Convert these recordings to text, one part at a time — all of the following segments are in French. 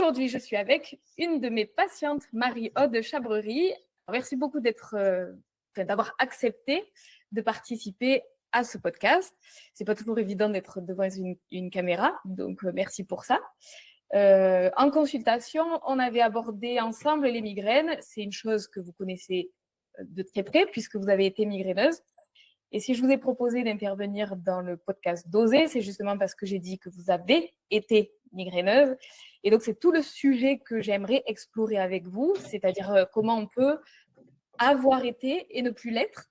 Aujourd'hui, je suis avec une de mes patientes, Marie-Aude Chabrerie. Merci beaucoup d'avoir accepté de participer à ce podcast. C'est pas toujours évident d'être devant une caméra, donc merci pour ça. En consultation, on avait abordé ensemble les migraines. C'est une chose que vous connaissez de très près puisque vous avez été migraineuse. Et si je vous ai proposé d'intervenir dans le podcast d'Oser, c'est justement parce que j'ai dit que vous avez été migraineuse. Et donc, c'est tout le sujet que j'aimerais explorer avec vous, c'est-à-dire comment on peut avoir été et ne plus l'être,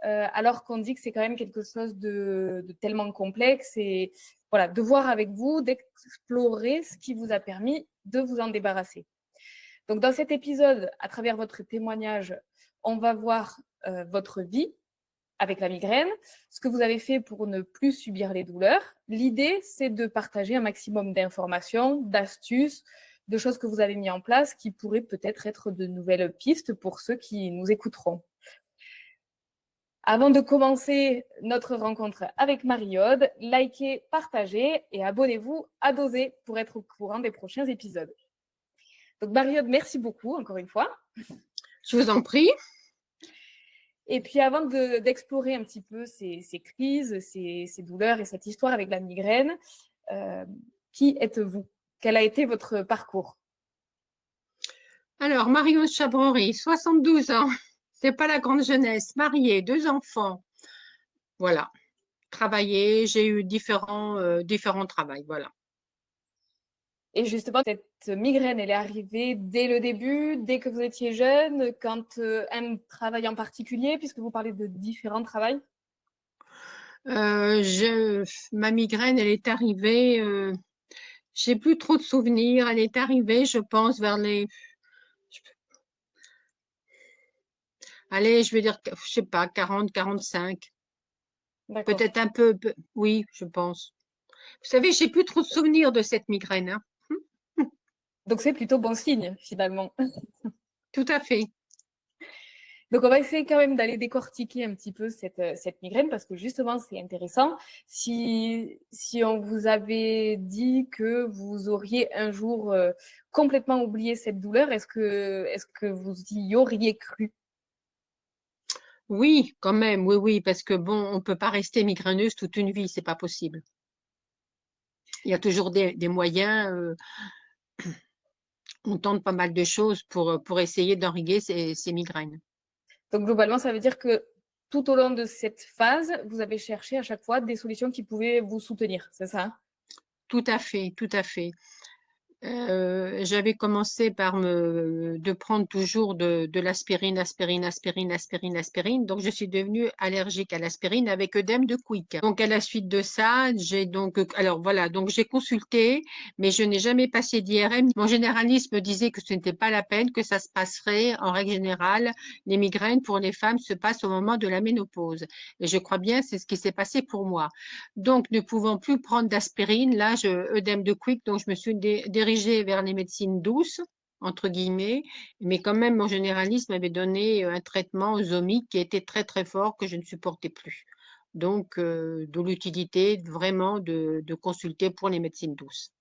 alors qu'on dit que c'est quand même quelque chose de tellement complexe. Et voilà, de voir avec vous, d'explorer ce qui vous a permis de vous en débarrasser. Donc, dans cet épisode, à travers votre témoignage, on va voir votre vie avec la migraine, ce que vous avez fait pour ne plus subir les douleurs. L'idée, c'est de partager un maximum d'informations, d'astuces, de choses que vous avez mis en place qui pourraient peut-être être de nouvelles pistes pour ceux qui nous écouteront. Avant de commencer notre rencontre avec Marie-Aude, likez, partagez et abonnez-vous à Doser pour être au courant des prochains épisodes. Donc Marie-Aude, merci beaucoup encore une fois. Je vous en prie. Et puis avant d'explorer un petit peu ces crises, ces douleurs et cette histoire avec la migraine, qui êtes-vous? Quel a été votre parcours? Alors, Marie-Aude Chabrerie, 72 ans. C'est pas la grande jeunesse. Mariée, 2 enfants. Voilà. Travaillé, j'ai eu différents travails. Voilà. Et justement, cette migraine, elle est arrivée dès le début, dès que vous étiez jeune, quand un travail en particulier, puisque vous parlez de différents travails? Ma migraine, elle est arrivée, j'ai plus trop de souvenirs. Elle est arrivée, je pense, vers allez, je vais dire, je sais pas, 40, 45. D'accord. Peut-être un peu, oui, je pense. Vous savez, j'ai plus trop de souvenirs de cette migraine, hein. Donc c'est plutôt bon signe, finalement. Tout à fait. Donc, on va essayer quand même d'aller décortiquer un petit peu cette migraine parce que justement, c'est intéressant. Si on vous avait dit que vous auriez un jour complètement oublié cette douleur, est-ce que vous y auriez cru? Oui, quand même, oui, oui, parce que bon, on peut pas rester migraineuse toute une vie, c'est pas possible. Il y a toujours des moyens, on tente pas mal de choses pour essayer d'enriguer ces migraines. Donc, globalement, ça veut dire que tout au long de cette phase, vous avez cherché à chaque fois des solutions qui pouvaient vous soutenir, c'est ça? Tout à fait, tout à fait. J'avais commencé de prendre toujours de l'aspirine, aspirine, aspirine, aspirine, aspirine. Donc, je suis devenue allergique à l'aspirine avec œdème de Quick. Donc, à la suite de ça, alors voilà, donc j'ai consulté, mais je n'ai jamais passé d'IRM. Mon généraliste me disait que ce n'était pas la peine, que ça se passerait en règle générale. Les migraines pour les femmes se passent au moment de la ménopause. Et je crois bien, c'est ce qui s'est passé pour moi. Donc, ne pouvant plus prendre d'aspirine, là, œdème de Quick, donc je me suis dirigée vers les médecines douces, entre guillemets, mais quand même, mon généraliste m'avait donné un traitement ozomique qui était très, très fort que je ne supportais plus. Donc, d'où l'utilité vraiment de consulter pour les médecines douces.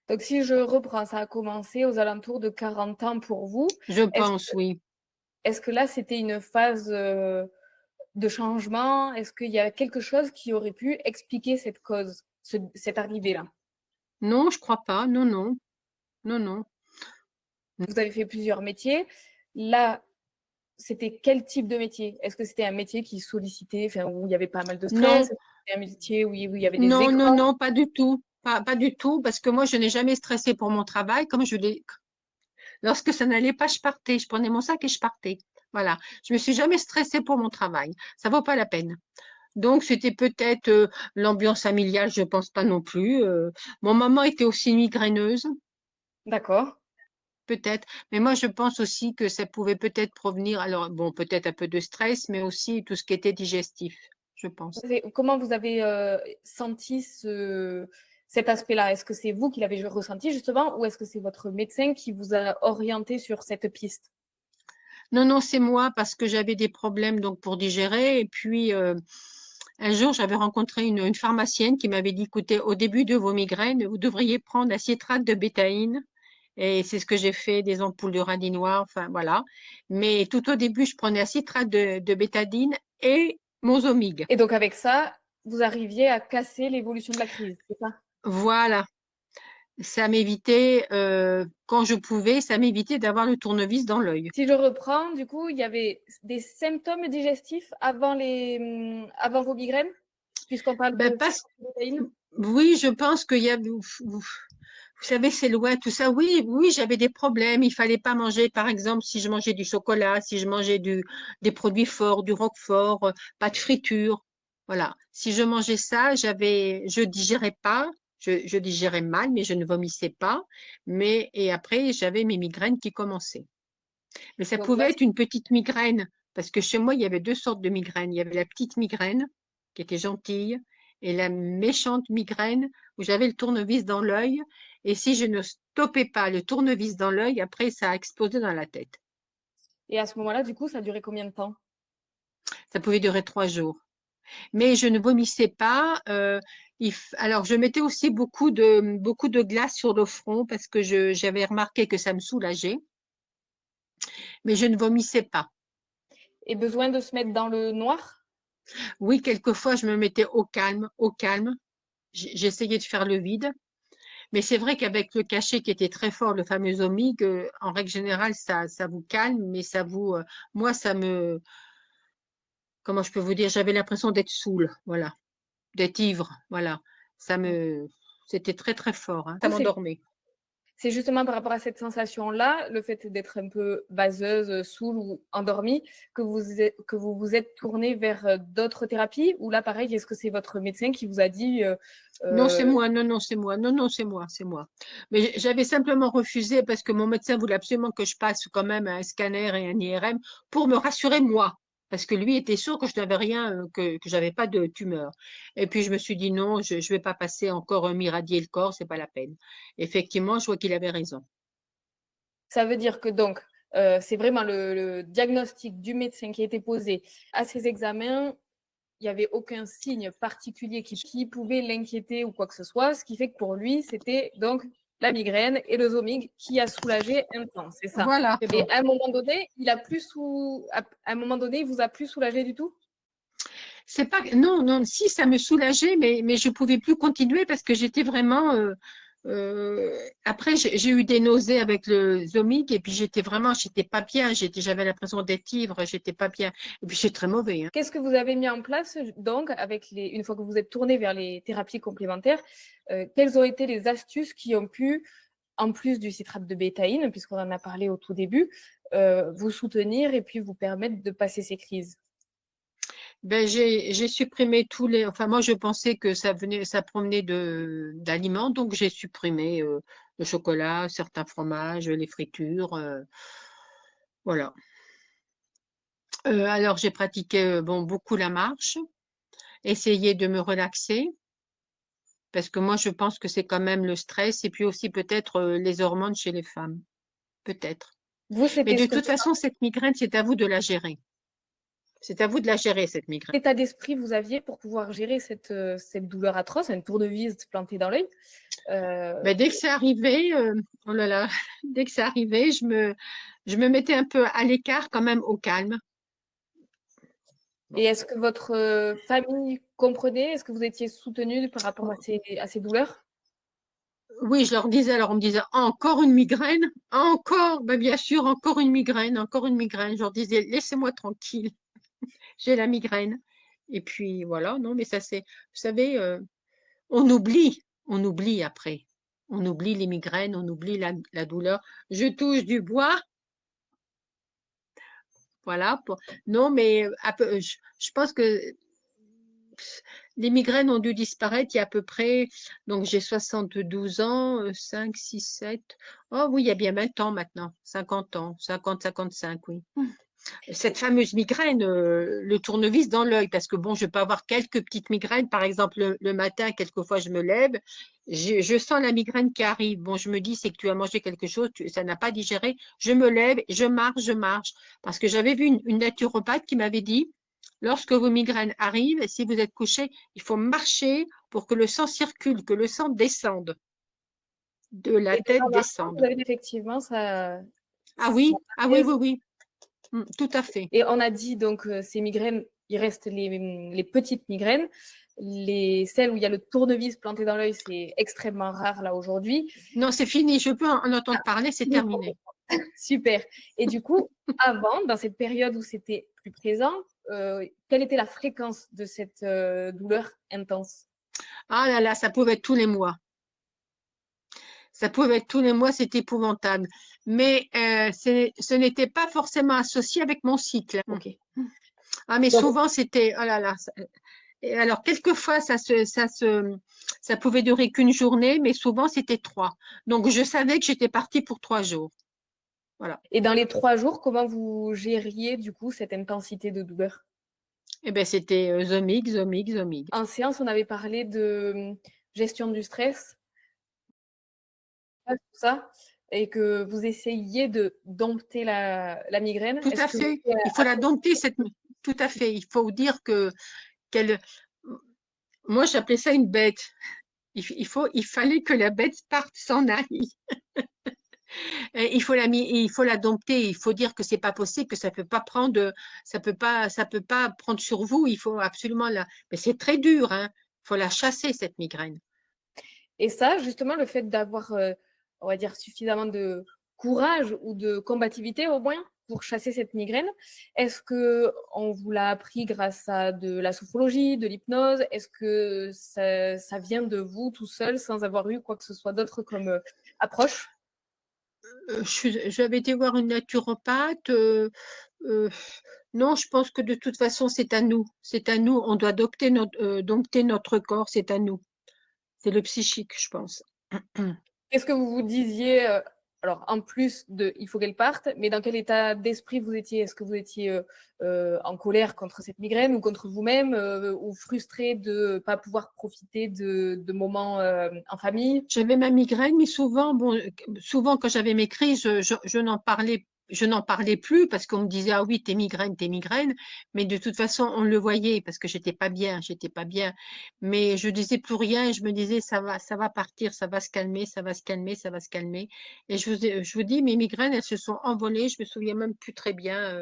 Donc, si je reprends, ça a commencé aux alentours de 40 ans pour vous. Je Est-ce pense, oui. est-ce que là, c'était une phase de changement? Est-ce qu'il y a quelque chose qui aurait pu expliquer cette cause, cette arrivée-là? Non, je crois pas. Non, non. Non, non. Vous avez fait plusieurs métiers. Là, c'était quel type de métier? Est-ce que c'était un métier qui sollicitait, enfin, où il y avait pas mal de stress? Non, Est-ce que c'était un métier où il y avait des non, non, écrans? non, pas du tout. Pas du tout, parce que moi, je n'ai jamais stressé pour mon travail, lorsque ça n'allait pas, je partais. Je prenais mon sac et je partais. Voilà. Je me suis jamais stressée pour mon travail. Ça vaut pas la peine. Donc, c'était peut-être l'ambiance familiale, je pense pas non plus. Mon maman était aussi migraineuse, D'accord. peut-être. Mais moi, je pense aussi que ça pouvait peut-être provenir, alors, bon, peut-être un peu de stress, mais aussi tout ce qui était digestif, je pense. Comment vous avez senti cet aspect-là? Est-ce que c'est vous qui l'avez ressenti justement, ou est-ce que c'est votre médecin qui vous a orienté sur cette piste? Non, non, c'est moi parce que j'avais des problèmes donc pour digérer et puis Un jour, j'avais rencontré une pharmacienne qui m'avait dit, écoutez, au début de vos migraines, vous devriez prendre un citrate de bétaïne. Et c'est ce que j'ai fait, des ampoules de radis noir, enfin voilà. Mais tout au début, je prenais un citrate de bétadine et mon Zomig. Et donc avec ça, vous arriviez à casser l'évolution de la crise, c'est ça? Voilà. Ça m'évitait, quand je pouvais, ça m'évitait d'avoir le tournevis dans l'œil. Si je reprends, du coup, il y avait des symptômes digestifs avant vos migraines, puisqu'on parle Ben, de protéines. oui, je pense qu'il y a, vous savez, c'est loin, tout ça. Oui, oui, j'avais des problèmes. Il fallait pas manger, par exemple, si je mangeais du chocolat, si je mangeais des produits forts, du roquefort, pas de friture. Voilà. Si je mangeais ça, je digérais pas. Je digérais mal, mais je ne vomissais pas. Et après, j'avais mes migraines qui commençaient. Mais ça Donc là, pouvait être une petite migraine, parce que chez moi, il y avait deux sortes de migraines. Il y avait la petite migraine, qui était gentille, et la méchante migraine, où j'avais le tournevis dans l'œil. Et si je ne stoppais pas le tournevis dans l'œil, après, ça a explosé dans la tête. et à ce moment-là, du coup, ça durait combien de temps? Ça pouvait durer 3 jours. Mais je ne vomissais pas. Alors, je mettais aussi beaucoup de glace sur le front, parce que j'avais remarqué que ça me soulageait. Mais je ne vomissais pas. Et besoin de se mettre dans le noir? Oui, quelquefois, je me mettais au calme, au calme. J'essayais de faire le vide. Mais c'est vrai qu'avec le cachet qui était très fort, le fameux Omig, en règle générale, ça vous calme, mais moi, comment je peux vous dire, j'avais l'impression d'être saoule, voilà, d'être ivre, voilà. C'était très, très fort, hein. Ça Du coup, m'endormait. c'est justement par rapport à cette sensation-là, le fait d'être un peu vaseuse, saoule ou endormie, que vous vous êtes tournée vers d'autres thérapies? Ou là, pareil, est-ce que c'est votre médecin qui vous a dit Non, c'est euh, moi, non, non, c'est moi, non, non, c'est moi, c'est moi. Mais j'avais simplement refusé parce que mon médecin voulait absolument que je passe quand même un scanner et un IRM pour me rassurer moi. Parce que lui était sûr que je n'avais rien, que j'avais pas de tumeur. Et puis je me suis dit non, je vais pas passer encore m'irradier le corps, c'est pas la peine. Effectivement, je vois qu'il avait raison. Ça veut dire que donc, c'est vraiment le diagnostic du médecin qui a été posé à ces examens. Il n'y avait aucun signe particulier qui pouvait l'inquiéter ou quoi que ce soit, ce qui fait que pour lui, c'était donc la migraine et le Zomig qui a soulagé un temps, c'est ça. Voilà, c'est Et bon. à un moment donné, à un moment donné, il vous a plus soulagé du tout? C'est pas, non, non, si ça me soulageait, mais je pouvais plus continuer parce que j'étais vraiment. Après, j'ai eu des nausées avec le Zomig et puis j'étais pas bien. J'avais l'impression d'être ivre, j'étais pas bien. Et puis c'est très mauvais, hein. Qu'est-ce que vous avez mis en place donc une fois que vous êtes tourné vers les thérapies complémentaires, quelles ont été les astuces qui ont pu, en plus du citrate de bétaïne, puisqu'on en a parlé au tout début, vous soutenir et puis vous permettre de passer ces crises? Ben, j'ai supprimé enfin, moi, je pensais que ça provenait d'aliments, donc j'ai supprimé le chocolat, certains fromages, les fritures, voilà. Alors, j'ai pratiqué bon, beaucoup la marche, essayé de me relaxer, parce que moi, je pense que c'est quand même le stress et puis aussi peut-être les hormones chez les femmes, peut-être. Vous, Mais c'était de ce que toute façon, cette migraine, c'est à vous de la gérer. C'est à vous de la gérer, cette migraine. état d'esprit vous aviez pour pouvoir gérer cette douleur atroce, un tournevis planté dans l'œil? Ben, dès que c'est arrivé, oh là là, dès que c'est arrivé, je me mettais un peu à l'écart quand même au calme. Bon. Et est-ce que votre famille comprenait? Est-ce que vous étiez soutenu par rapport à ces douleurs? Oui, je leur disais, alors on me disait, encore une migraine? Encore? Ben, bien sûr, encore une migraine, encore une migraine. Je leur disais, laissez-moi tranquille, j'ai la migraine. Et puis voilà, non, mais ça c'est, vous savez, on oublie après. On oublie les migraines, on oublie la douleur. Je touche du bois. Voilà. Non, mais je pense que les migraines ont dû disparaître il y a à peu près, donc j'ai 72 ans, 5, 6, 7. Oh oui, il y a bien 20 ans maintenant, 50 ans, 50, 55, oui. Cette fameuse migraine, le tournevis dans l'œil, parce que bon, je peux avoir quelques petites migraines, par exemple le matin, quelquefois je me lève, je sens la migraine qui arrive. Bon, je me dis, c'est que tu as mangé quelque chose, ça n'a pas digéré. Je me lève, je marche, parce que j'avais vu une naturopathe qui m'avait dit, Lorsque vos migraines arrivent, si vous êtes couché, il faut marcher pour que le sang circule, que le sang descende, de la Et même tête en marchant, vous descende. avez dit effectivement, Ah ça oui, ah oui, apaise. oui, oui. Tout à fait. Et on a dit donc ces migraines, il reste les petites migraines. Celles où il y a le tournevis planté dans l'œil, c'est extrêmement rare là aujourd'hui. Non, c'est fini. Je peux en entendre parler, c'est terminé. Super. Et du coup, avant, dans cette période où c'était plus présent, quelle était la fréquence de cette douleur intense? Ah là là, ça pouvait être tous les mois. Ça pouvait être tous les mois, c'est épouvantable. Mais ce n'était pas forcément associé avec mon cycle. Ok. Ah, mais Donc, souvent, c'était, oh là là. Et alors, quelquefois, ça pouvait durer qu'une journée, mais souvent, c'était 3. Donc, je savais que j'étais partie pour 3 jours. Voilà. et dans les 3 jours, comment vous gériez du coup cette intensité de douleur? Eh bien, c'était Zomig, Zomig, Zomig. En séance, on avait parlé de gestion du stress, tout ça, et que vous essayiez de dompter la migraine. Tout Est-ce à que fait. Il faut la dompter, tout à fait. Il faut dire qu'elle, moi, j'appelais ça une bête. Il fallait que la bête parte, s'en aille. Et il faut la dompter. Il faut dire que c'est pas possible, que ça peut pas prendre, ça peut pas prendre sur vous. Il faut absolument mais c'est très dur, hein. Il faut la chasser, cette migraine. Et ça, justement, le fait d'avoir, on va dire, suffisamment de courage ou de combativité au moins pour chasser cette migraine, est-ce que on vous l'a appris grâce à de la sophrologie, de l'hypnose? Est-ce que ça vient de vous tout seul sans avoir eu quoi que ce soit d'autre comme approche? J'avais été voir une naturopathe. Euh, non, je pense que de toute façon, c'est à nous. C'est à nous. On doit dompter notre corps. C'est à nous. C'est le psychique, je pense. Qu'est-ce que vous vous disiez, alors en plus de il faut qu'elle parte, mais dans quel état d'esprit vous étiez? Est-ce que vous étiez en colère contre cette migraine ou contre vous-même ou frustré de ne pas pouvoir profiter de moments en famille? J'avais ma migraine, mais souvent, bon, souvent quand j'avais mes crises, je n'en parlais plus parce qu'on me disait, ah oui, tes migraines. Mais de toute façon, on le voyait parce que j'étais pas bien, j'étais pas bien. Mais je disais plus rien et je me disais, ça va partir, ça va se calmer, ça va se calmer, ça va se calmer. Et je vous dis, mes migraines, elles se sont envolées. Je me souviens même plus très bien.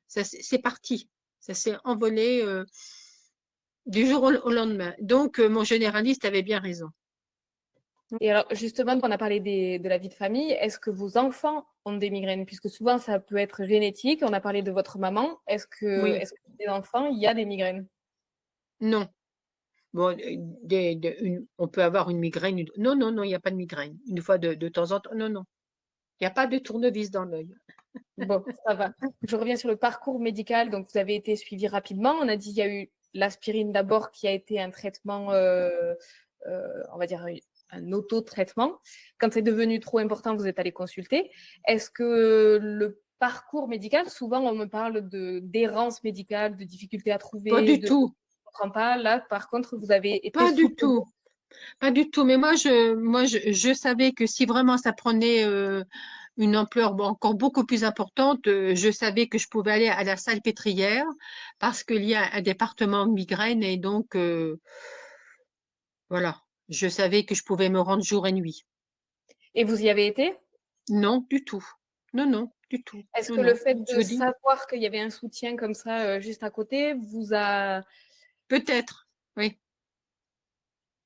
C'est parti. Ça s'est envolé du jour au lendemain. Donc, mon généraliste avait bien raison. Et alors justement, on a parlé de la vie de famille. Est-ce que vos enfants ont des migraines? Puisque souvent, ça peut être génétique. On a parlé de votre maman. Oui, Est-ce que les enfants, il y a des migraines? non. Bon, on peut avoir une migraine. Non, non, non, il n'y a pas de migraine. Une fois de temps en temps. Non, non. Il n'y a pas de tournevis dans l'œil. Bon, ça va. Je reviens sur le parcours médical. Donc, vous avez été suivi rapidement. On a dit qu'il y a eu l'aspirine d'abord qui a été un traitement, on va dire un auto-traitement. Quand c'est devenu trop important, vous êtes allé consulter. Est-ce que le parcours médical, souvent on me parle d'errance médicale, de difficultés à Pas trouver, du de je tout. ne comprends pas. Là, par contre, vous avez été Pas du soutenu. tout. Pas du tout. Mais je savais que si vraiment ça prenait une ampleur encore beaucoup plus importante, je savais que je pouvais aller à la Salpêtrière parce qu'il y a un département migraine et donc, voilà. Je savais que je pouvais me rendre jour et nuit. Et vous y avez été? Non, du tout. Non, non, du tout. Est-ce Non, que le non. fait Je de vous dis, savoir qu'il y avait un soutien comme ça juste à côté vous a... peut-être, oui.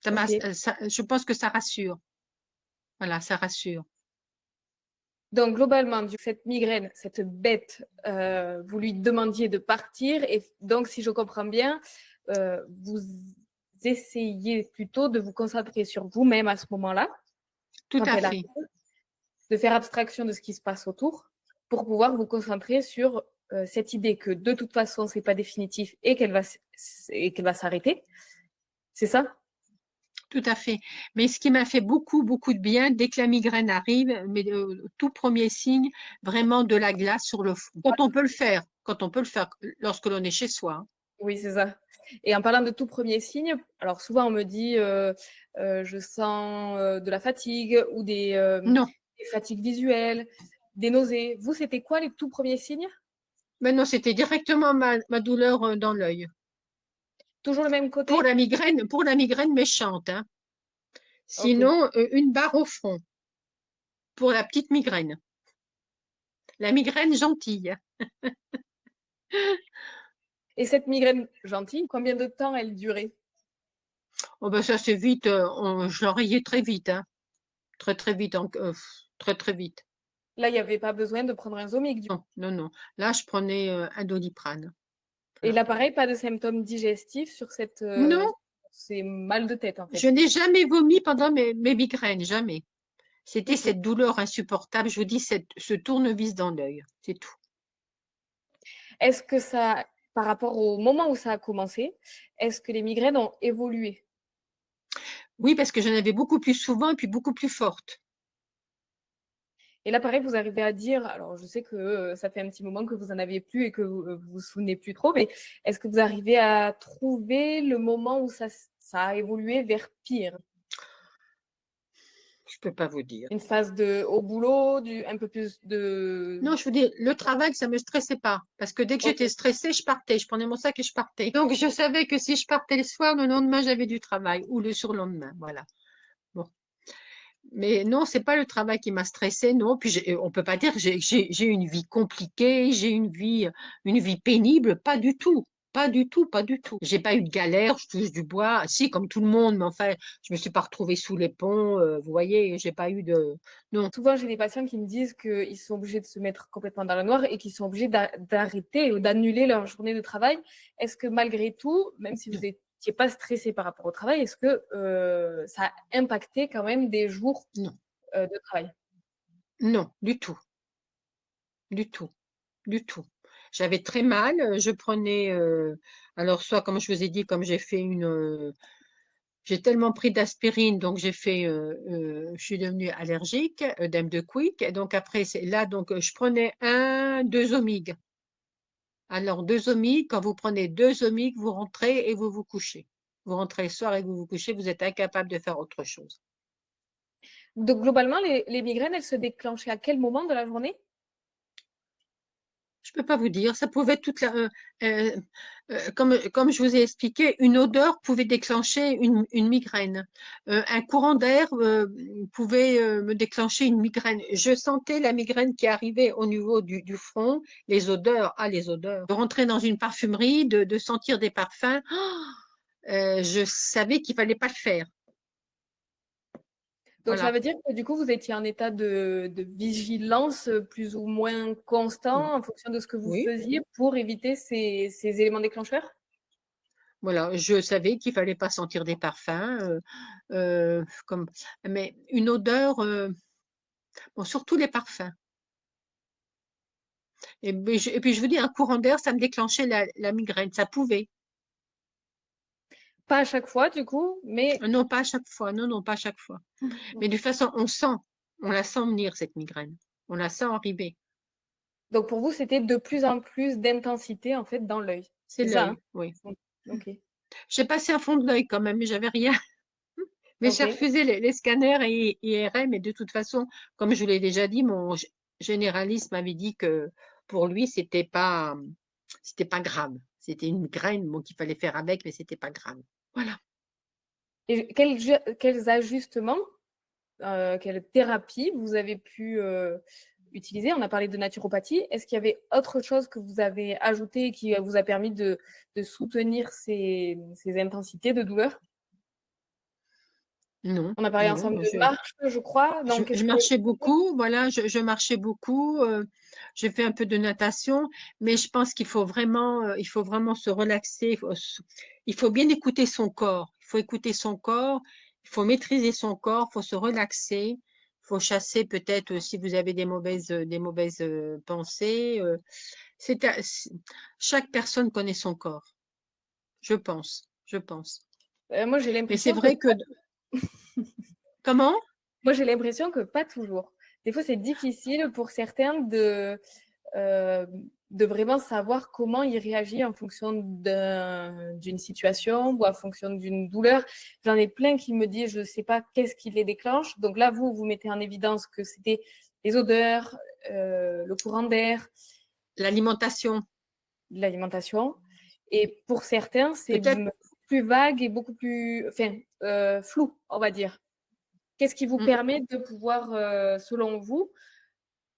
Ok. Je pense que ça rassure. Voilà, ça rassure. Donc, globalement, cette migraine, cette bête, vous lui demandiez de partir. Et donc, si je comprends bien, vous essayez plutôt de vous concentrer sur vous-même à ce moment-là, Tout quand à elle arrive, fait. de faire abstraction de ce qui se passe autour, pour pouvoir vous concentrer sur cette idée que de toute façon, c'est pas définitif et qu'elle va s'arrêter. C'est ça? Tout à fait. Mais ce qui m'a fait beaucoup, beaucoup de bien, dès que la migraine arrive, mais tout premier signe, vraiment de la glace sur le front. Quand on peut le faire, lorsque l'on est chez soi, hein. Oui, c'est ça. Et en parlant de tout premier signe, alors souvent on me dit je sens de la fatigue ou Non, des fatigues visuelles, des nausées. Vous, c'était quoi les tout premiers signes? Mais non, c'était directement ma douleur dans l'œil. Toujours le même côté? Pour la migraine méchante, hein. Ok. Sinon, une barre au front pour la petite migraine. La migraine gentille. Et cette migraine gentille, combien de temps elle durait? Oh ben ça c'est vite, je l'enrayais très vite, hein. Très très vite, très très vite. Là, il n'y avait pas besoin de prendre un Zomig, du coup. Non, non, non. Là, je prenais un Doliprane. Et Voilà. là, pareil, pas de symptômes digestifs sur Non, ces mal de tête, en je fait. n'ai jamais vomi pendant mes migraines, jamais. C'était Ok. cette douleur insupportable, je vous dis, ce tournevis dans l'œil, c'est tout. Est-ce que ça, par rapport au moment où ça a commencé, est-ce que les migraines ont évolué? Oui, parce que j'en avais beaucoup plus souvent et puis beaucoup plus forte. Et là, pareil, vous arrivez à dire, alors je sais que ça fait un petit moment que vous en avez plus et que vous vous souvenez plus trop, mais est-ce que vous arrivez à trouver le moment où ça a évolué vers pire? Je peux pas vous dire. Une phase au boulot, un peu plus Non, je vous dis, le travail, ça me stressait pas. Parce que dès que Ok. j'étais stressée, je partais. Je prenais mon sac et je partais. Donc, je savais que si je partais le soir, le lendemain, j'avais du travail ou le surlendemain. Voilà. Bon. Mais non, c'est pas le travail qui m'a stressée, non. Puis on peut pas dire que j'ai une vie compliquée, j'ai une vie pénible, pas du tout. Pas du tout, pas du tout. J'ai pas eu de galère, je touche du bois. Si, comme tout le monde, mais enfin, je me suis pas retrouvée sous les ponts. Vous voyez, j'ai pas eu de. Non, Souvent, j'ai des patients qui me disent qu'ils sont obligés de se mettre complètement dans le noir et qu'ils sont obligés d'arrêter ou d'annuler leur journée de travail. Est-ce que malgré tout, même si vous n'étiez pas stressé par rapport au travail, est-ce que ça a impacté quand même des jours non, de travail? non, du tout, du tout, du tout. J'avais très mal. Je prenais, alors soit comme je vous ai dit, comme j'ai fait j'ai tellement pris d'aspirine, donc je suis devenue allergique, œdème de Quick. Et donc après, c'est là, donc je prenais deux Omig. Alors deux Omig, quand vous prenez deux Omig, vous rentrez et vous vous couchez. Vous rentrez le soir et vous vous couchez, vous êtes incapable de faire autre chose. Donc, globalement, les migraines, elles se déclenchaient à quel moment de la journée? Je peux pas vous dire, ça pouvait être euh, comme je vous ai expliqué, une odeur pouvait déclencher une migraine. Un courant d'air pouvait me déclencher une migraine. Je sentais la migraine qui arrivait au niveau du front, les odeurs, les odeurs. De rentrer dans une parfumerie, de sentir des parfums, je savais qu'il fallait pas le faire. Donc, ça Voilà. veut dire que du coup, vous étiez en état de vigilance plus ou moins constant en fonction de ce que vous Oui, faisiez pour éviter ces éléments déclencheurs? voilà, je savais qu'il fallait pas sentir des parfums, mais une odeur, bon, surtout les parfums. Et puis je vous dis, un courant d'air, ça me déclenchait la migraine, ça pouvait. Pas à chaque fois, du coup, mais Non, pas à chaque fois, non, non, pas à chaque fois. Mais de toute façon, on la sent venir, cette migraine. On la sent arriver. donc pour vous, c'était de plus en plus d'intensité en fait dans l'œil. C'est C'est ça, hein? l'œil, oui. Ok, J'ai passé un fond de l'œil quand même, mais j'avais rien. Mais j'ai ok. refusé les scanners et IRM, et de toute façon, comme je vous l'ai déjà dit, mon généraliste m'avait dit que pour lui, c'était pas grave. C'était une migraine, bon, qu'il fallait faire avec, mais c'était pas grave. Voilà. Et quels ajustements, quelle thérapie vous avez pu utiliser? On a parlé de naturopathie. Est-ce qu'il y avait autre chose que vous avez ajouté et qui vous a permis de soutenir ces intensités de douleur? Non, On a parlé non, ensemble non, de marche, je crois. Donc, je est-ce que marchais beaucoup, voilà, je marchais beaucoup, j'ai fait un peu de natation, mais je pense il faut vraiment se relaxer, il faut bien écouter son corps, il faut écouter son corps, il faut maîtriser son corps, il faut se relaxer, il faut chasser peut-être si vous avez des mauvaises pensées. C'est à- c'est- Chaque personne connaît son corps, je pense. moi, j'ai Mais c'est l'impression que vrai que, comment? moi, j'ai l'impression que pas toujours. Des fois, c'est difficile pour certains euh, de vraiment savoir comment il réagit en fonction d'une situation ou en fonction d'une douleur. J'en ai plein qui me disent, je ne sais pas qu'est-ce qui les déclenche. Donc là, vous mettez en évidence que c'était les odeurs, le courant d'air. l'alimentation. de l'alimentation. Et pour certains, c'est Peut-être. plus vague et beaucoup plus flou, on va dire. Qu'est-ce qui vous permet de pouvoir, selon vous,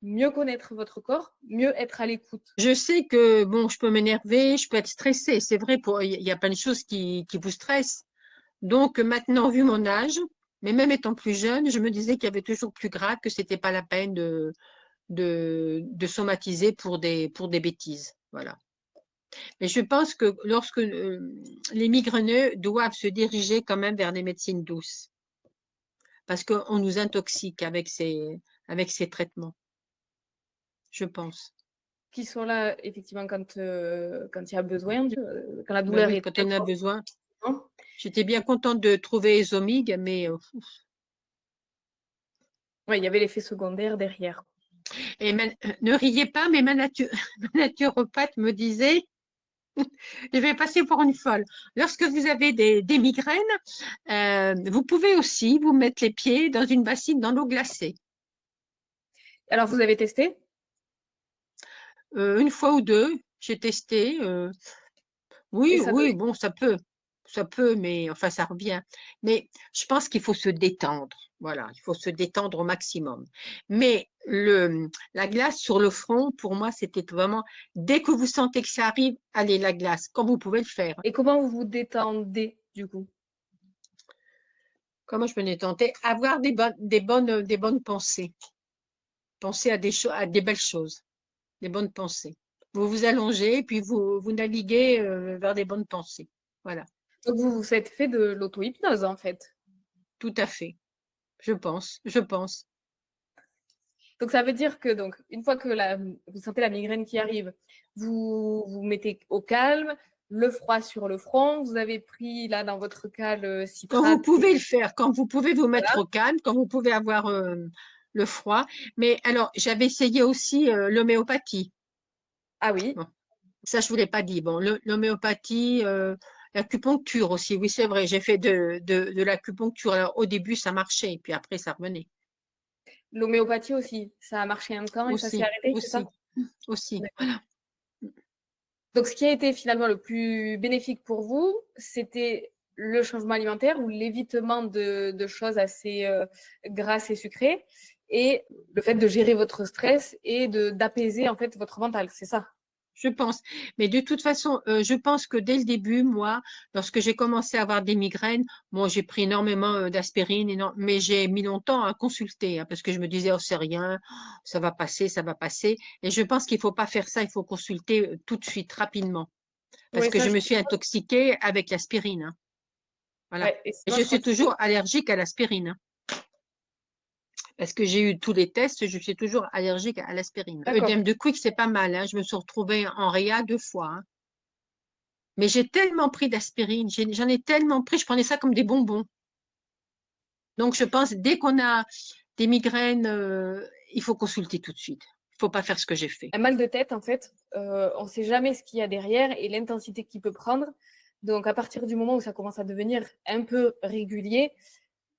mieux connaître votre corps, mieux être à l'écoute? Je sais que bon, je peux m'énerver, je peux être stressée. C'est vrai, il y a plein de choses qui vous stressent. Donc maintenant, vu mon âge, mais même étant plus jeune, je me disais qu'il y avait toujours plus grave, que c'était pas la peine de somatiser pour des bêtises. Voilà. Mais je pense que lorsque les migraineux doivent se diriger quand même vers des médecines douces, parce qu'on nous intoxique avec ces traitements, je pense. Qui sont là, effectivement, quand il y a besoin, quand la Ben douleur oui, est quand très on a forte. besoin. J'étais bien contente de trouver Esomig, mais Ouais, il y avait l'effet secondaire derrière. et ne riez pas, mais ma naturopathe me disait, je vais passer pour une folle. Lorsque vous avez des migraines, vous pouvez aussi vous mettre les pieds dans une bassine dans l'eau glacée. Alors, vous avez testé? Une fois ou deux, j'ai testé. Et Oui, ça oui, donnait. bon, ça peut, mais enfin, ça revient. Mais je pense qu'il faut se détendre. Voilà, il faut se détendre au maximum. Mais la glace sur le front, pour moi, c'était vraiment, dès que vous sentez que ça arrive, allez, la glace, quand vous pouvez le faire. Et comment vous vous détendez, du coup? Comment je me détendais? Avoir des bonnes pensées. Penser à des belles choses, des bonnes pensées. Vous vous allongez, puis vous naviguez vers des bonnes pensées. Voilà, Donc, vous vous êtes fait de l'auto-hypnose, en fait. tout à fait. Je pense. Donc, ça veut dire que, donc, une fois que vous sentez la migraine qui arrive, vous vous mettez au calme, le froid sur le front. Vous avez pris, là, dans votre cas, le Quand vous citrate. pouvez le faire, quand vous pouvez vous mettre Voilà. au calme, quand vous pouvez avoir le froid. Mais alors, j'avais essayé aussi l'homéopathie. Ah oui, Bon, ça, je ne vous l'ai pas dit. Bon, l'homéopathie, l'acupuncture aussi. Oui, c'est vrai, j'ai fait de l'acupuncture. Alors, au début, ça marchait, puis après, ça revenait. l'homéopathie aussi. Ça a marché un temps et ça s'est Aussi, arrêté, c'est aussi, ça? aussi. D'accord. Donc, ce qui a été finalement le plus bénéfique pour vous, c'était le changement alimentaire ou l'évitement de choses assez grasses et sucrées et le fait de gérer votre stress et d'apaiser en fait votre mental, c'est ça? Je pense. Mais de toute façon, je pense que dès le début, moi, lorsque j'ai commencé à avoir des migraines, moi, j'ai pris énormément d'aspirine, mais j'ai mis longtemps à consulter, hein, parce que je me disais, oh, c'est rien, ça va passer, ça va passer. Et je pense qu'il ne faut pas faire ça, il faut consulter tout de suite, rapidement, parce Oui, que ça, je me suis intoxiquée avec l'aspirine, hein. Voilà. ouais, et Et moi, je je crois suis que c'est toujours allergique à l'aspirine, hein. Parce que j'ai eu tous les tests, je suis toujours allergique à l'aspirine. d'accord. Œdème de Quick, c'est pas mal, hein. Je me suis retrouvée en réa 2 fois, hein. Mais j'ai tellement pris d'aspirine, j'en ai tellement pris, je prenais ça comme des bonbons. Donc, je pense, dès qu'on a des migraines, il faut consulter tout de suite. Il ne faut pas faire ce que j'ai fait. Un mal de tête, en fait, on ne sait jamais ce qu'il y a derrière et l'intensité qu'il peut prendre. Donc, à partir du moment où ça commence à devenir un peu régulier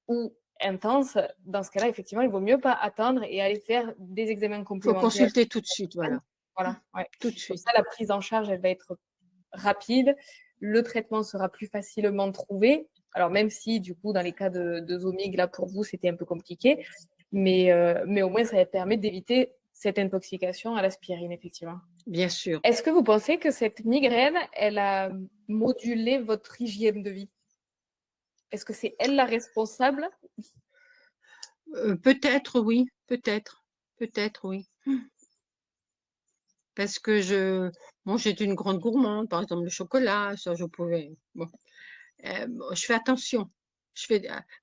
ou intense, dans ce cas-là, effectivement, il vaut mieux pas attendre et aller faire des examens Il faut complémentaires. consulter tout de suite, voilà. Voilà, ouais. Tout de Comme suite. ça, la prise en charge, elle va être rapide. Le traitement sera plus facilement trouvé. Alors, même si, du coup, dans les cas de Zomig, là, pour vous, c'était un peu compliqué. Mais au moins, ça permet d'éviter cette intoxication à l'aspirine, effectivement. Bien sûr. Est-ce que vous pensez que cette migraine, elle a modulé votre hygiène de vie? Est-ce que c'est elle la responsable? Peut-être, oui. Peut-être. Peut-être, oui. Parce que bon, j'étais une grande gourmande, par exemple, le chocolat, ça, je pouvais. Bon. Je fais attention.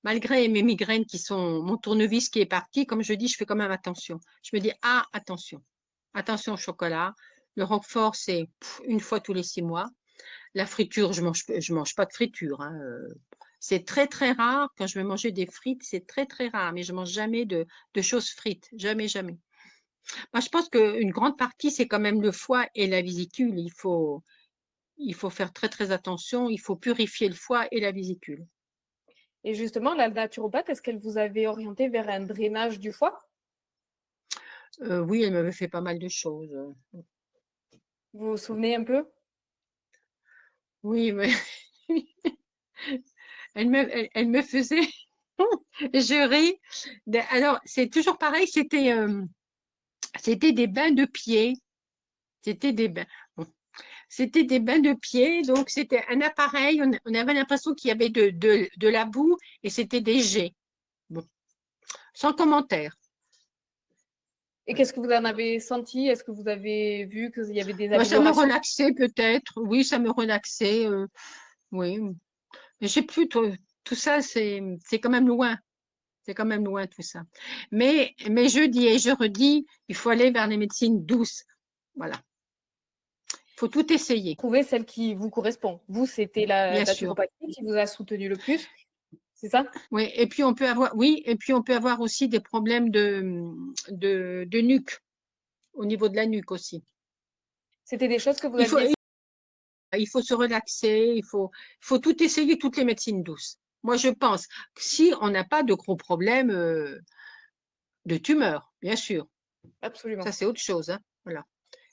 Malgré mes migraines qui sont mon tournevis qui est parti, comme je dis, je fais quand même attention. Je me dis, ah, attention. Attention au chocolat. Le roquefort, c'est une fois tous les 6 mois. La friture, je mange pas de friture, hein. C'est très, très rare. Quand je vais manger des frites, c'est très, très rare. Mais je mange jamais de choses frites. Jamais, jamais. Moi, je pense qu'une grande partie, c'est quand même le foie et la vésicule. Il faut faire très, très attention. Il faut purifier le foie et la vésicule. Et justement, la naturopathe, est-ce qu'elle vous avait orienté vers un drainage du foie? Oui, elle m'avait fait pas mal de choses. Vous vous souvenez un peu? Oui, mais elle me faisait, je ris. Alors, c'est toujours pareil, c'était des bains de pied. C'était des bains. Bon. C'était des bains de pied, donc c'était un appareil. On avait l'impression qu'il y avait de la boue et c'était des jets. Bon, sans commentaire. Et qu'est-ce que vous en avez senti? Est-ce que vous avez vu qu'il y avait des Moi, ça me améliorations? relaxait peut-être. Oui, ça me relaxait. Oui, mais j'ai plus tout ça, c'est quand même loin. C'est quand même loin tout ça. Mais je dis et je redis, il faut aller vers les médecines douces. Voilà. Il faut tout essayer, Trouver celle qui vous correspond. Vous, c'était la bien sûr. naturopathie qui vous a soutenu le plus, c'est ça? Oui, et puis on peut avoir, oui, et puis on peut avoir aussi des problèmes de nuque, au niveau de la nuque aussi. C'était des choses que vous Il faut, aviez. il faut se relaxer, il faut tout essayer, toutes les médecines douces. Moi, je pense que si on n'a pas de gros problèmes de tumeur, bien sûr, ça Absolument. c'est autre chose, hein, voilà.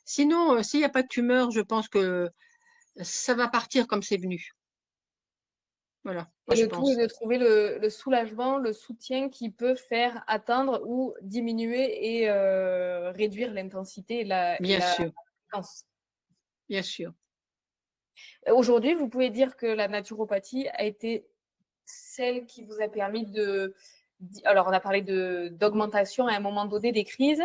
Sinon, s'il n'y a pas de tumeur, je pense que ça va partir comme c'est venu. Voilà, moi Et je le tout est pense. de trouver le soulagement, le soutien qui peut faire atteindre ou diminuer et réduire l'intensité et Bien la sûr, fréquence. bien sûr. Aujourd'hui, vous pouvez dire que la naturopathie a été celle qui vous a permis alors on a parlé d'augmentation à un moment donné des crises.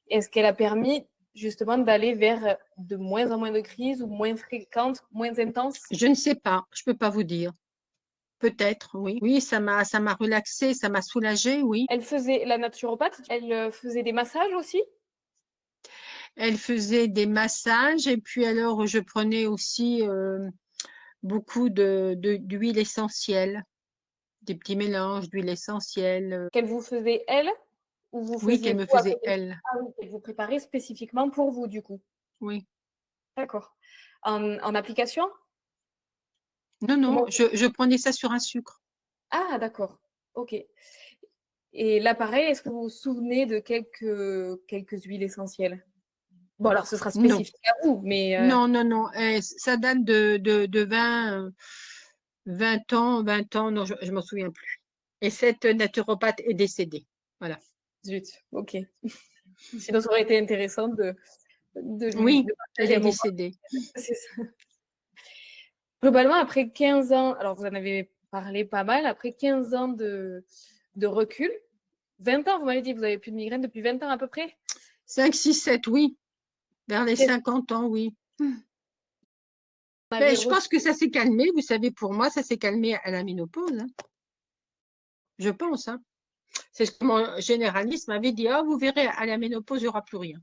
Est-ce qu'elle a permis justement d'aller vers de moins en moins de crises ou moins fréquentes, moins intenses? Je ne sais pas, je peux pas vous dire. Peut-être, oui. Oui, ça m'a relaxé, ça m'a soulagé, oui. Elle faisait, la naturopathe, elle faisait des massages aussi? Elle faisait des massages et puis alors je prenais aussi beaucoup d'huile essentielle, des petits mélanges d'huile essentielle. Qu'elle vous faisait elle ou vous Oui, faisiez qu'elle me vous à faisait côté? elle. Ah oui, qu'elle vous préparait spécifiquement pour vous du coup. Oui. D'accord. En application? Non, non, Comment? je prenais ça sur un sucre. Ah d'accord. Ok. Et là, pareil, est-ce que vous vous souvenez de quelques huiles essentielles? Bon, alors ce sera Non, spécifique à vous, mais non, non, non. Ça date de 20 ans, 20 ans, non, je ne m'en souviens plus. Et cette naturopathe est décédée. Voilà. zut, ok. Sinon, ça aurait été intéressant Oui, de elle partager est un moment. décédée. C'est ça. Globalement, après 15 ans, alors vous en avez parlé pas mal, après 15 ans de recul, 20 ans, vous m'avez dit, vous avez plus de migraine depuis 20 ans à peu près? 5, 6, 7, oui. Vers les Qu'est-ce que 50 ans, oui. vous Ben, avez je pense reçu? que ça s'est calmé. Vous savez, pour moi, ça s'est calmé à la ménopause, hein. Je pense, hein. C'est ce que mon généraliste m'avait dit. Ah, vous verrez, à la ménopause, il n'y aura plus rien.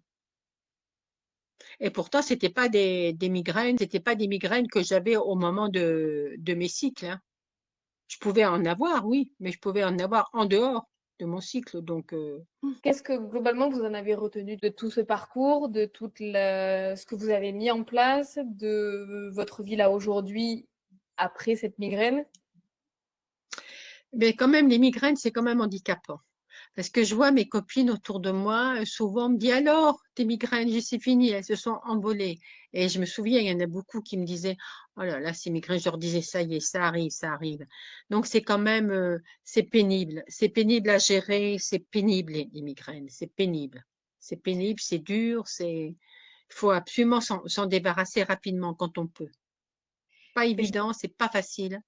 Et pourtant, c'était pas des migraines que j'avais au moment de mes cycles, hein. Je pouvais en avoir, oui, mais je pouvais en avoir en dehors de mon cycle. Donc, Qu'est-ce que globalement vous en avez retenu de tout ce parcours, de ce que vous avez mis en place, de votre vie là aujourd'hui après cette migraine? mais quand même, les migraines, c'est quand même handicapant. Parce que je vois mes copines autour de moi, souvent me disent alors, tes migraines, c'est fini, elles se sont envolées. Et je me souviens, il y en a beaucoup qui me disaient, oh là là, ces migraines, je leur disais, ça y est, ça arrive, ça arrive. Donc c'est quand même, c'est pénible à gérer, c'est pénible les migraines, c'est pénible, c'est dur, il faut absolument s'en débarrasser rapidement quand on peut. Pas Et évident, c'est pas facile.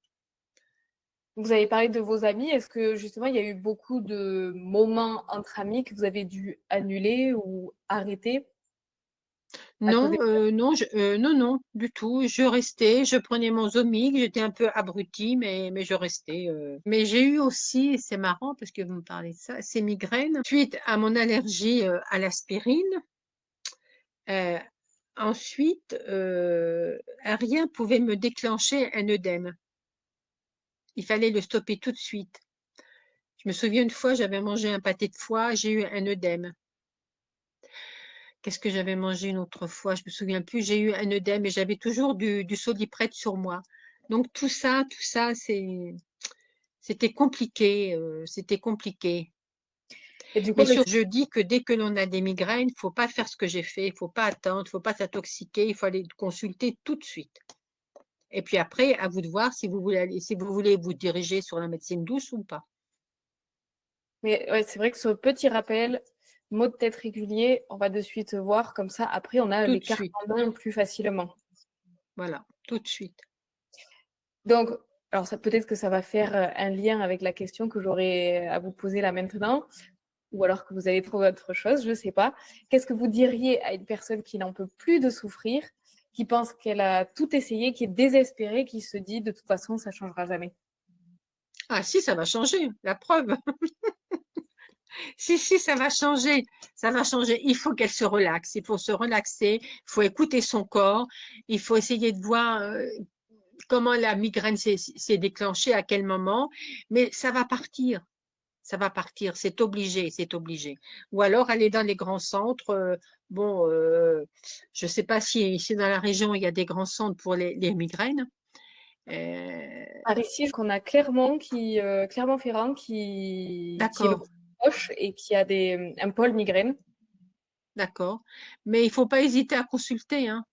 vous avez parlé de vos amis. Est-ce que justement il y a eu beaucoup de moments entre amis que vous avez dû annuler ou arrêter à cause Non, des... non, non, non, du tout. Je restais, je prenais mon Zomig, j'étais un peu abrutie, mais je restais. Mais j'ai eu aussi, c'est marrant parce que vous me parlez de ça, ces migraines suite à mon allergie à l'aspirine. Euh, ensuite, rien pouvait me déclencher un œdème. Il fallait le stopper tout de suite. Je me souviens une fois, j'avais mangé un pâté de foie, j'ai eu un œdème. Qu'est-ce que j'avais mangé une autre fois? Je me souviens plus. J'ai eu un œdème et j'avais toujours du Soliprette sur moi. Donc tout ça, c'était compliqué. C'était compliqué. Et du coup, Mais je dis que dès que l'on a des migraines, il ne faut pas faire ce que j'ai fait, il ne faut pas attendre, il ne faut pas s'intoxiquer, il faut aller consulter tout de suite. Et puis après, à vous de voir si vous voulez vous diriger sur la médecine douce ou pas. mais ouais, c'est vrai que ce petit rappel, maux de tête réguliers, on va de suite voir, comme ça, après, on a Tout les de cartes suite. en main plus facilement. Voilà, tout de suite. Donc, alors ça peut-être que ça va faire un lien avec la question que j'aurais à vous poser là maintenant, ou alors que vous allez trouver autre chose, je ne sais pas. Qu'est-ce que vous diriez à une personne qui n'en peut plus de souffrir, qui pense qu'elle a tout essayé, qui est désespérée, qui se dit de toute façon, ça ne changera jamais? Ah si, ça va changer, la preuve. Si, ça va changer, ça va changer. Il faut qu'elle se relaxe, il faut se relaxer, il faut écouter son corps, il faut essayer de voir comment la migraine s'est déclenchée, à quel moment, mais ça va partir, c'est obligé, c'est obligé. Ou alors aller dans les grands centres, bon, je ne sais pas si ici dans la région il y a des grands centres pour les migraines. Par ici, qu'on a Clermont-Ferrand qui est le D'accord, plus proche et qui a un pôle migraine. d'accord. Mais il ne faut pas hésiter à consulter, hein.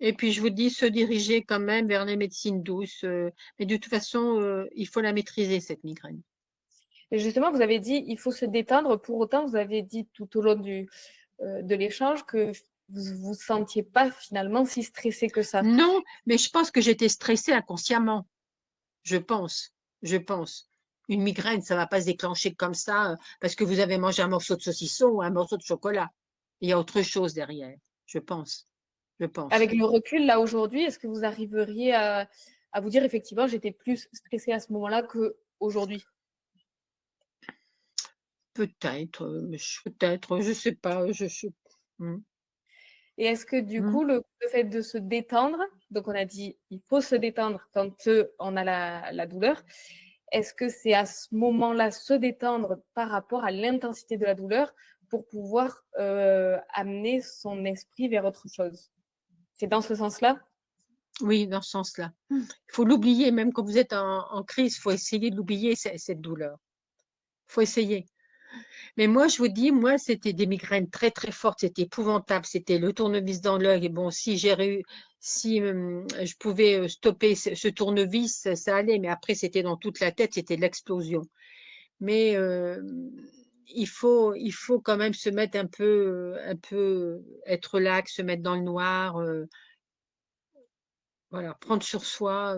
Et puis, je vous dis, se diriger quand même vers les médecines douces. Mais de toute façon, il faut la maîtriser, cette migraine. Et justement, vous avez dit il faut se détendre. Pour autant, vous avez dit tout au long de l'échange que vous ne vous sentiez pas finalement si stressé que ça. Non, mais je pense que j'étais stressée inconsciemment. Je pense, je pense. Une migraine, ça ne va pas se déclencher comme ça parce que vous avez mangé un morceau de saucisson ou un morceau de chocolat. Il y a autre chose derrière, je pense. Je pense. Avec le recul, là, aujourd'hui, est-ce que vous arriveriez à vous dire effectivement, j'étais plus stressée à ce moment-là qu'aujourd'hui? Peut-être, peut-être, je sais pas. Hmm, Et est-ce que du hmm. coup, le fait de se détendre, donc on a dit il faut se détendre quand on a la douleur, est-ce que c'est à ce moment-là se détendre par rapport à l'intensité de la douleur pour pouvoir amener son esprit vers autre chose? C'est dans ce sens-là? Oui, dans ce sens-là. Il faut l'oublier, même quand vous êtes en crise, il faut essayer de l'oublier, cette douleur. Il faut essayer. Mais moi, je vous dis, moi, c'était des migraines très, très fortes. C'était épouvantable. C'était le tournevis dans l'œil. Et bon, si je pouvais stopper ce tournevis, ça allait. Mais après, c'était dans toute la tête. C'était de l'explosion. Mais il faut quand même se mettre un peu, être relax, se mettre dans le noir. Voilà, prendre sur soi.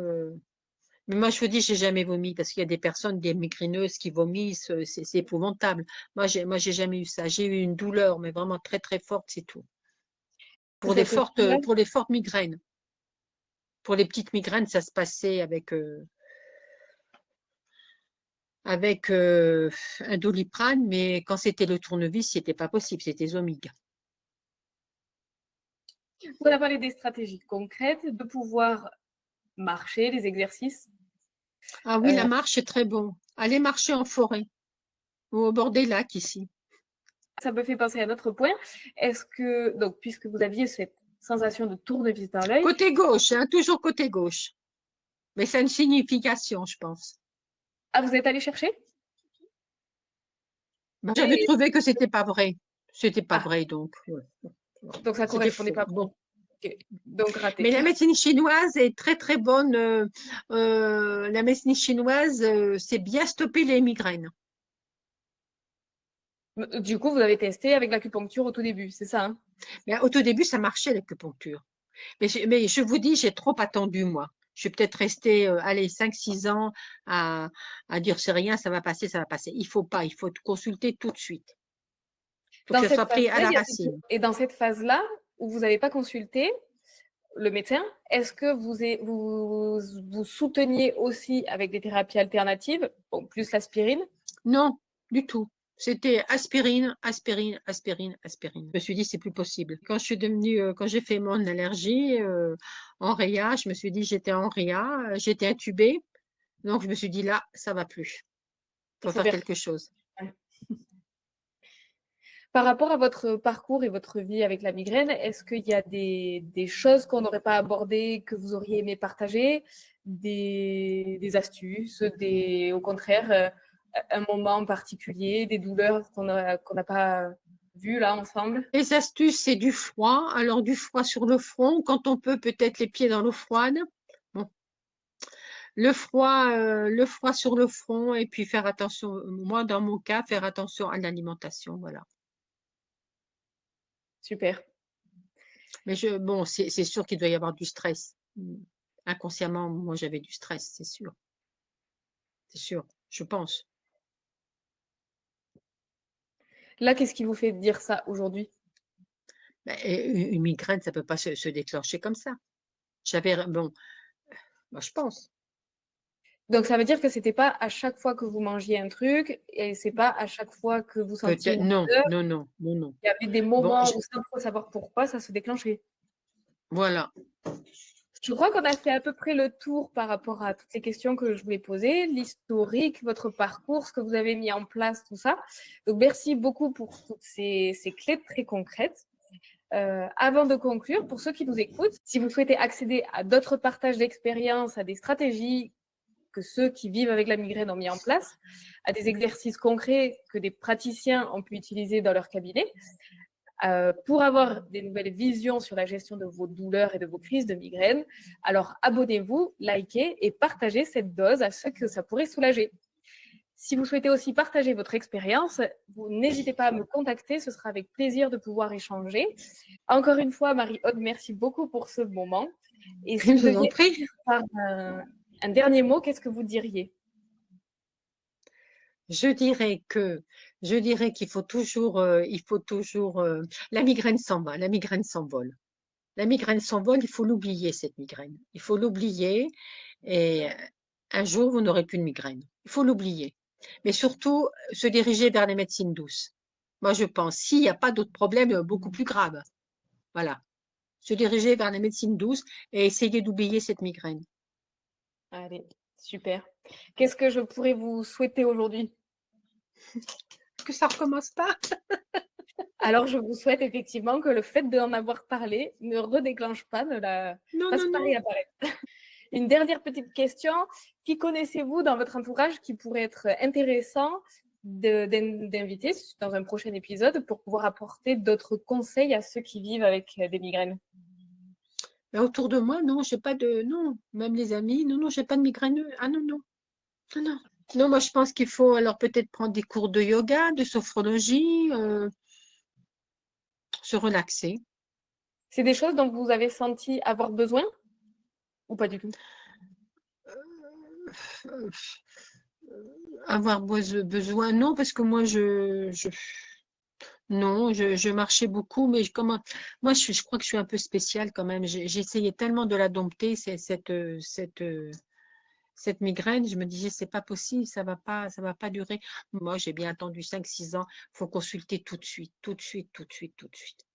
Mais moi, je vous dis, j'ai jamais vomi parce qu'il y a des personnes, des migraineuses qui vomissent, c'est épouvantable. Moi, j'ai jamais eu ça. J'ai eu une douleur, mais vraiment très, très forte, c'est tout. Cette douleur, Pour les fortes migraines. Pour les petites migraines, ça se passait avec un Doliprane, mais quand c'était le tournevis, c'était pas possible, c'était Zomig. on a parlé des stratégies concrètes, de pouvoir marcher, des exercices. Ah oui, la marche est très bon. Allez marcher en forêt ou au bord des lacs ici. Ça me fait penser à un autre point. Est-ce que, donc, puisque vous aviez cette sensation de tournevis dans l'œil, Côté gauche, hein, toujours côté gauche. Mais ça a une signification, je pense. ah, vous êtes allé chercher? Ben, j'avais Et, trouvé que c'était pas vrai. C'était pas ah, vrai, donc donc ça c'était correspondait faux. pas. Bon. Ok, donc Mais raté. la médecine chinoise est très très bonne. La médecine chinoise, c'est bien stopper les migraines. Du coup, vous avez testé avec l'acupuncture au tout début, c'est ça, hein? Mais au tout début, ça marchait l'acupuncture. Mais je vous dis, j'ai trop attendu, moi. Je suis peut-être restée, allez, 5 6 ans à dire c'est rien, ça va passer, ça va passer. Il faut consulter tout de suite. Il faut que Dans ça cette soit pris à phase-là, la racine. et dans cette phase-là, où vous n'avez pas consulté le médecin, est-ce que vous souteniez aussi avec des thérapies alternatives, bon, plus l'aspirine? Non, du tout. C'était aspirine, aspirine, aspirine, aspirine. Je me suis dit, c'est plus possible. Quand j'ai fait mon allergie en réa, je me suis dit, j'étais en réa, j'étais intubée. Donc, je me suis dit, là, ça va plus. Il Il faut faut faire faire. quelque chose. Par rapport à votre parcours et votre vie avec la migraine, est-ce qu'il y a des choses qu'on n'aurait pas abordées, que vous auriez aimé partager, des astuces, au contraire, un moment particulier, des douleurs qu'on n'a pas vues là ensemble? Les astuces, c'est du froid. Alors, du froid sur le front, quand on peut, peut-être les pieds dans l'eau froide. Bon. Le froid sur le front et puis faire attention, moi, dans mon cas, faire attention à l'alimentation, voilà. Super. Mais bon, c'est sûr qu'il doit y avoir du stress. Inconsciemment, moi, j'avais du stress, c'est sûr. C'est sûr, je pense. Là, qu'est-ce qui vous fait dire ça aujourd'hui? Une migraine, ça peut pas se déclencher comme ça. Bon, moi, je pense. Donc, ça veut dire que c'était pas à chaque fois que vous mangiez un truc et c'est pas à chaque fois que vous sentiez Peut-être, une non, douleur. non, non, non, non. Il y avait des Bon, moments où, sans trop savoir pourquoi, ça se déclenchait. voilà. Je crois qu'on a fait à peu près le tour par rapport à toutes les questions que je voulais poser, l'historique, votre parcours, ce que vous avez mis en place, tout ça. Donc, merci beaucoup pour toutes ces clés très concrètes. Avant de conclure, pour ceux qui nous écoutent, si vous souhaitez accéder à d'autres partages d'expériences, à des stratégies que ceux qui vivent avec la migraine ont mis en place, à des exercices concrets que des praticiens ont pu utiliser dans leur cabinet, pour avoir des nouvelles visions sur la gestion de vos douleurs et de vos crises de migraine, alors abonnez-vous, likez et partagez cette dose à ceux que ça pourrait soulager. Si vous souhaitez aussi partager votre expérience, vous n'hésitez pas à me contacter, ce sera avec plaisir de pouvoir échanger. Encore une fois, Marie-Aude, merci beaucoup pour ce moment. Et si vous Je vous en deviez prie. finir par un dernier mot, qu'est-ce que vous diriez? Je dirais qu'il faut toujours, la migraine s'en va, la migraine s'envole. La migraine s'envole, il faut l'oublier, cette migraine. Il faut l'oublier et un jour, vous n'aurez plus de migraine. Il faut l'oublier. Mais surtout, se diriger vers les médecines douces. Moi, je pense, s'il n'y a pas d'autres problèmes beaucoup plus graves. Voilà. Se diriger vers les médecines douces et essayer d'oublier cette migraine. Allez, super. Qu'est-ce que je pourrais vous souhaiter aujourd'hui? Que ça ne recommence pas. Alors, je vous souhaite effectivement que le fait d'en avoir parlé ne redéclenche pas, ne la Non, fasse non, pas non. réapparaître. Une dernière petite question. Qui connaissez-vous dans votre entourage qui pourrait être intéressant d'inviter dans un prochain épisode pour pouvoir apporter d'autres conseils à ceux qui vivent avec des migraines? Mais autour de moi, non, j'ai pas de. Non, même les amis, non, non, j'ai pas de migraineux. Ah non, non. Non, non. Non, moi je pense qu'il faut alors peut-être prendre des cours de yoga, de sophrologie, se relaxer. C'est des choses dont vous avez senti avoir besoin ou pas du tout? Euh, Avoir besoin, non, parce que moi non, je marchais beaucoup, mais moi je crois que je suis un peu spéciale quand même. J'ai essayé tellement de la dompter, cette migraine, je me disais, c'est pas possible, ça va pas durer. Moi, j'ai bien attendu 5-6 ans. Il faut consulter tout de suite, tout de suite, tout de suite, tout de suite.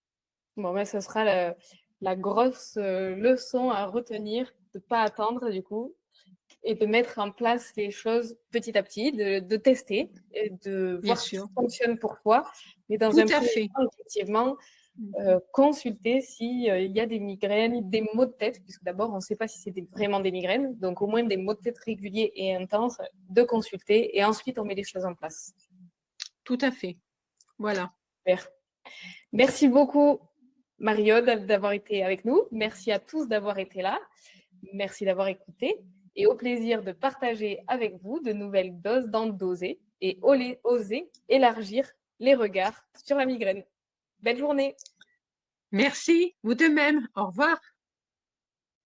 Bon, mais ce sera la grosse leçon à retenir, de ne pas attendre du coup, et de mettre en place les choses petit à petit, de tester, et de Bien voir ce qui sûr, fonctionne pour toi. Mais dans tout un à premier fait. temps, effectivement, consulter s'il y a des migraines, des maux de tête, puisque d'abord, on ne sait pas si c'est vraiment des migraines, donc au moins des maux de tête réguliers et intenses, de consulter, et ensuite on met les choses en place. Tout à fait. Voilà. Super. Merci beaucoup, Marie-Aude, d'avoir été avec nous. Merci à tous d'avoir été là. Merci d'avoir écouté. Et au plaisir de partager avec vous de nouvelles doses d'Oser et oser élargir les regards sur la migraine. Belle journée. Merci, vous de même. Au revoir.